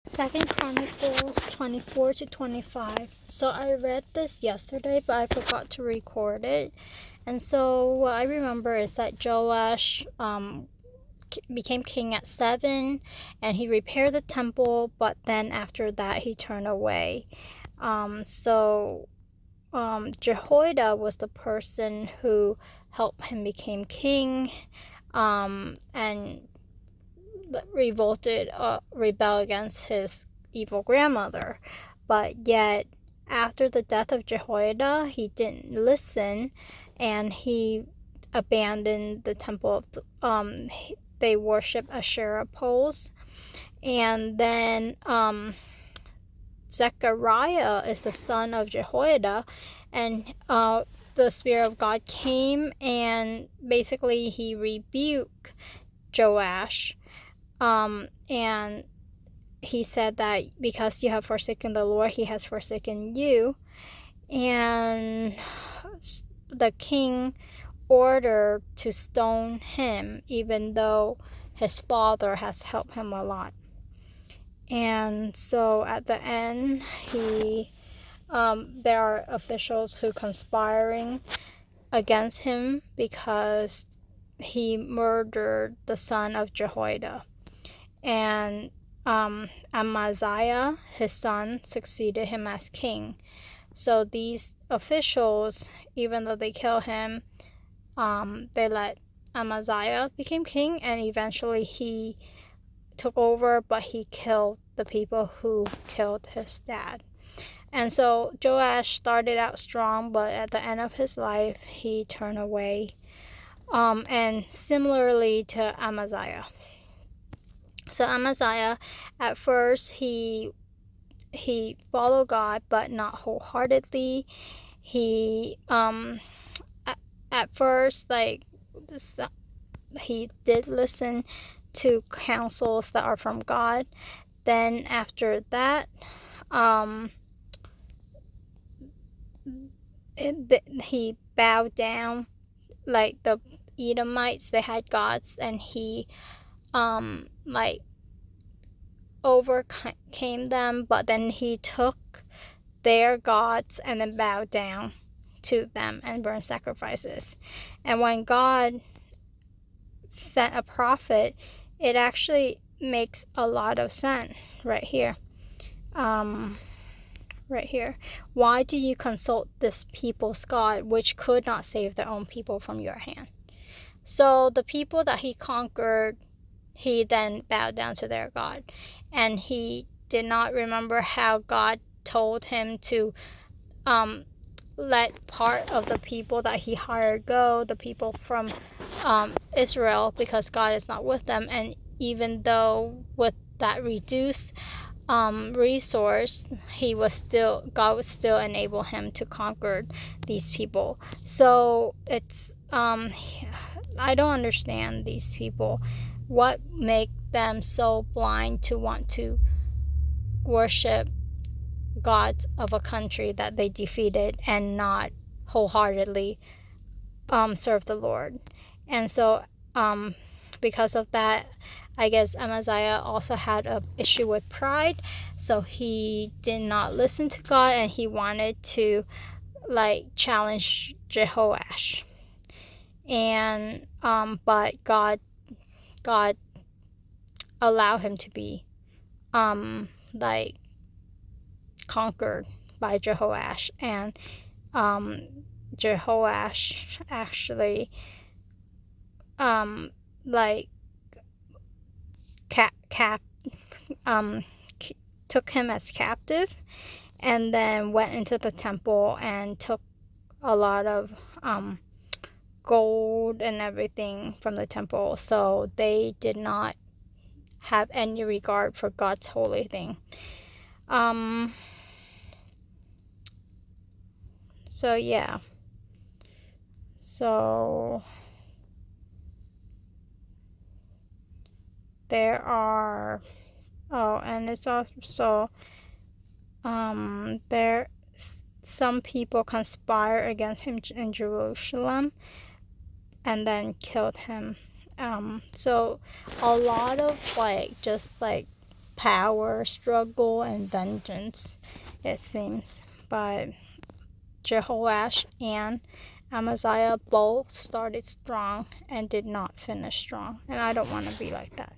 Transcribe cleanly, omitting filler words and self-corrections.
Second Chronicles 24 to 25. So I read this yesterday, but I forgot to record it. And so what I remember is that Joash became king at 7, and he repaired the temple, but then after that he turned away. Jehoiada was the person who helped him become king, and rebel against his evil grandmother. But yet, after the death of Jehoiada, he didn't listen, and he abandoned the temple. They worship Asherah poles, and then Zechariah is the son of Jehoiada, and the Spirit of God came, and basically he rebuked Joash. And he said that because you have forsaken the Lord, he has forsaken you. And the king ordered to stone him, even though his father has helped him a lot. And so at the end, there are officials who conspiring against him because he murdered the son of Jehoiada. And Amaziah, his son, succeeded him as king. So these officials, even though they killed him, they let Amaziah become king, and eventually he took over, but he killed the people who killed his dad. And so Joash started out strong, but at the end of his life, he turned away. And similarly to Amaziah. So Amaziah, at first, he followed God, but not wholeheartedly. He at first, he did listen to counsels that are from God. Then after that, he bowed down. Like the Edomites, they had gods, and he overcame them, but then he took their gods and then bowed down to them and burned sacrifices. And when God sent a prophet, it actually makes a lot of sense right here. Right here. Why do you consult this people's God, which could not save their own people from your hand? So the people that he conquered, he then bowed down to their God. And he did not remember how God told him to let part of the people that he hired go, the people from Israel, because God is not with them. And even though with that reduced resource, God would still enable him to conquer these people. So it's I don't understand these people. What make them so blind to want to worship gods of a country that they defeated and not wholeheartedly serve the Lord? And so because of that, I guess Amaziah also had an issue with pride, so he did not listen to God, and he wanted to challenge Jehoash. And but God allowed him to be conquered by Jehoash, and Jehoash actually took him as captive, and then went into the temple and took a lot of gold and everything from the temple. So they did not have any regard for God's holy thing. So yeah. So there are and it's also there some people conspire against him in Jerusalem and then killed him. So a lot of power, struggle, and vengeance, it seems. But Jehoash and Amaziah both started strong and did not finish strong. And I don't want to be like that.